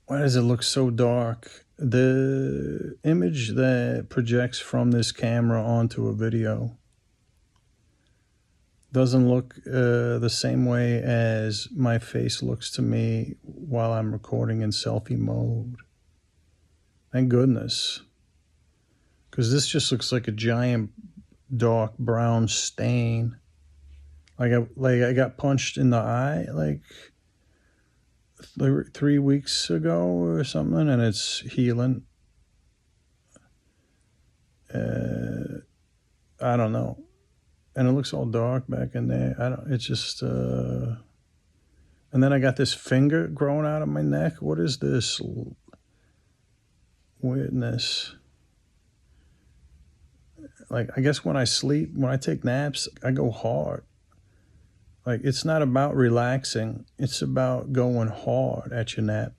Why does it look so dark? The image that projects from this camera onto a video doesn't look the same way as my face looks to me while I'm recording in selfie mode. Thank goodness. Because this just looks like a giant dark brown stain. Like I got punched in the eye like 3 weeks ago or something, and it's healing. I don't know. And it looks all dark back in there. It's just, and then I got this finger growing out of my neck. What is this weirdness? Like, I guess when I sleep, when I take naps, I go hard. Like, it's not about relaxing. It's about going hard at your nap.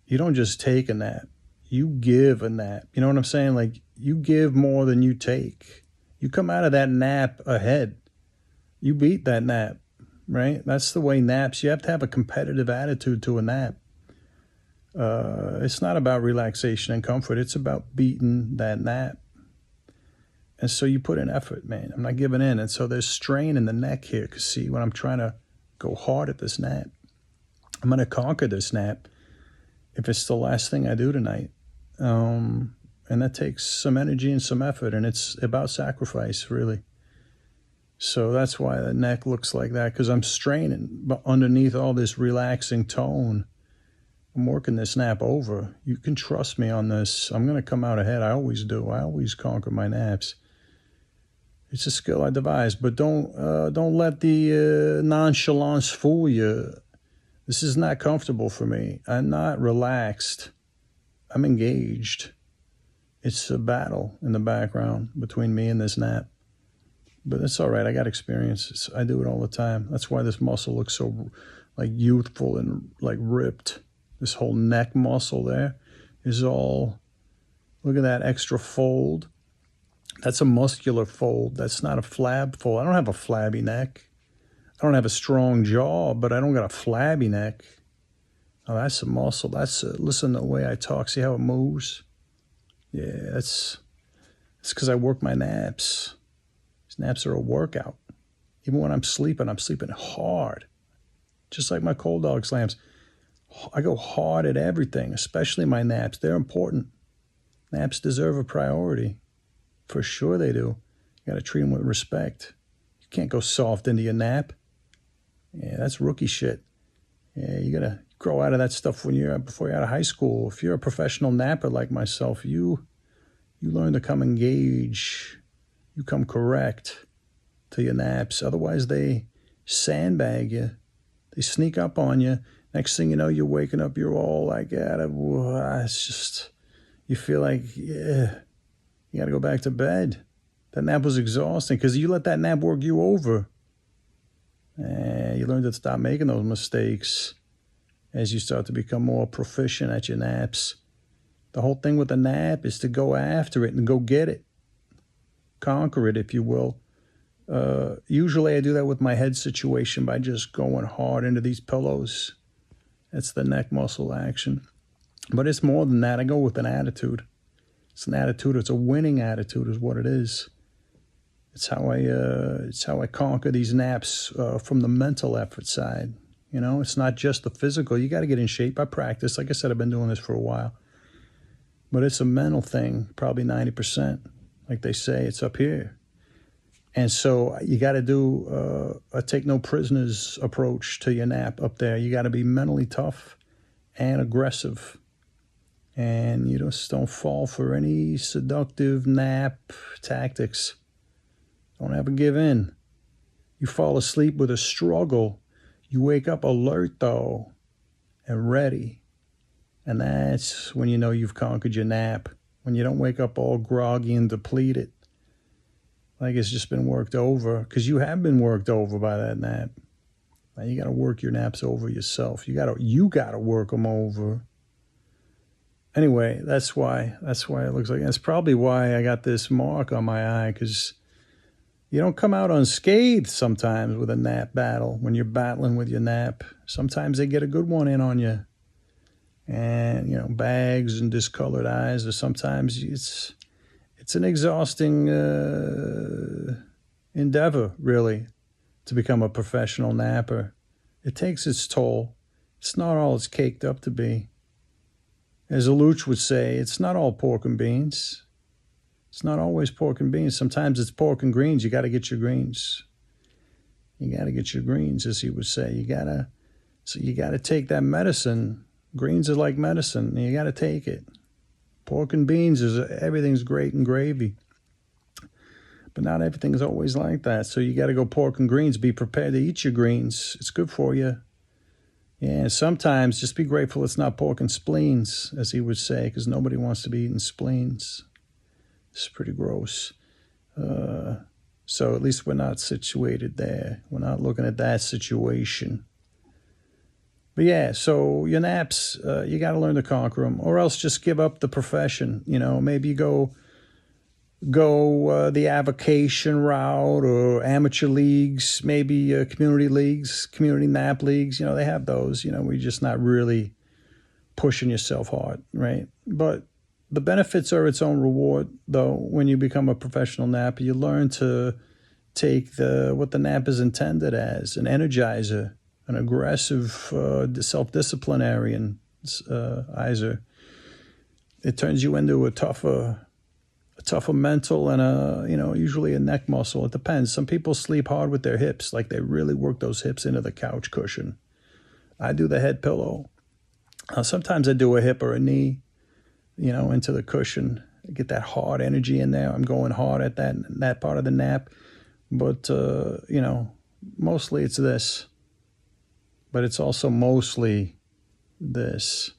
You don't just take a nap. You give a nap. You know what I'm saying? Like, you give more than you take. You come out of that nap ahead. You beat that nap, right? That's the way naps, you have to have a competitive attitude to a nap. It's not about relaxation and comfort. It's about beating that nap. And so you put in effort, man. I'm not giving in. And so there's strain in the neck here. Because see, when I'm trying to go hard at this nap, I'm going to conquer this nap if it's the last thing I do tonight. And that takes some energy and some effort, and it's about sacrifice, really. So that's why the neck looks like that, because I'm straining, but underneath all this relaxing tone, I'm working this nap over. You can trust me on this. I'm going to come out ahead. I always do. I always conquer my naps. It's a skill I devised, but don't let the nonchalance fool you. This is not comfortable for me. I'm not relaxed. I'm engaged. It's a battle in the background between me and this nap. But it's all right. I got experience. I do it all the time. That's why this muscle looks so like youthful and like ripped. This whole neck muscle there is all, look at that extra fold. That's a muscular fold. That's not a flab fold. I don't have a flabby neck. I don't have a strong jaw, but I don't got a flabby neck. Oh, that's a muscle. Listen to the way I talk. See how it moves? Yeah, it's because I work my naps. These naps are a workout. Even when I'm sleeping hard. Just like my cold dog slams. I go hard at everything, especially my naps. They're important. Naps deserve a priority. For sure they do. You got to treat them with respect. You can't go soft into your nap. Yeah, that's rookie shit. Yeah, you got to grow out of that stuff before you're out of high school. If you're a professional napper like myself, you learn to come engage. You come correct to your naps. Otherwise, they sandbag you. They sneak up on you. Next thing you know, you're waking up, you're all like, it's just, you feel like, yeah, you got to go back to bed. That nap was exhausting because you let that nap work you over. You learn to stop making those mistakes as you start to become more proficient at your naps. The whole thing with the nap is to go after it and go get it. Conquer it, if you will. Usually I do that with my head situation by just going hard into these pillows. That's the neck muscle action. But it's more than that. I go with an attitude. It's an attitude. It's a winning attitude is what it is. It's how I conquer these naps from the mental effort side. You know, it's not just the physical. You got to get in shape. I practice. Like I said, I've been doing this for a while. But it's a mental thing, probably 90%. Like they say, it's up here. And so you got to do a take no prisoners approach to your nap up there. You got to be mentally tough and aggressive. And you just don't fall for any seductive nap tactics. Don't ever give in. You fall asleep with a struggle. You wake up alert, though, and ready. And that's when you know you've conquered your nap. When you don't wake up all groggy and depleted. Like it's just been worked over. Because you have been worked over by that nap. Now you got to work your naps over yourself. You got to work them over. Anyway, that's why it looks like. That's probably why I got this mark on my eye. Because you don't come out unscathed sometimes with a nap battle when you're battling with your nap. Sometimes they get a good one in on you. and bags and discolored eyes, or sometimes it's an exhausting endeavor, really, to become a professional napper. It takes its toll. It's not all it's caked up to be. As a Luch would say, it's not all pork and beans. It's not always pork and beans. Sometimes it's pork and greens. You got to get your greens. You got to get your greens, as he would say. You got to take that medicine. Greens are like medicine. You got to take it. Pork and beans everything's great and gravy. But not everything's always like that. So you got to go pork and greens. Be prepared to eat your greens. It's good for you. Yeah, sometimes just be grateful it's not pork and spleens, as he would say, because nobody wants to be eating spleens. It's pretty gross. So at least we're not situated there. We're not looking at that situation. But yeah, so your naps, you got to learn to conquer them, or else just give up the profession. Maybe you go the avocation route, or amateur leagues, maybe community leagues, community nap leagues. They have those. Where you're just not really pushing yourself hard, right? But the benefits are its own reward, though. When you become a professional napper, you learn to take what the nap is intended as, an energizer, an aggressive self-disciplinarian. It turns you into a tougher mental and usually a neck muscle. It depends. Some people sleep hard with their hips, like they really work those hips into the couch cushion. I do the head pillow. Sometimes I do a hip or a knee, into the cushion. Get that hard energy in there. I'm going hard at that part of the nap. But, mostly it's this. But it's also mostly this.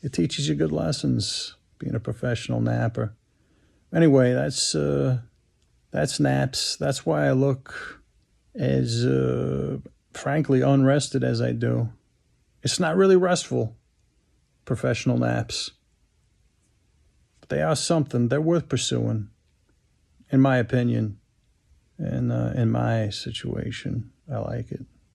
It teaches you good lessons, being a professional napper. Anyway, that's naps. That's why I look as, frankly, unrested as I do. It's not really restful, professional naps. But they are something. They're worth pursuing, in my opinion. And in my situation, I like it.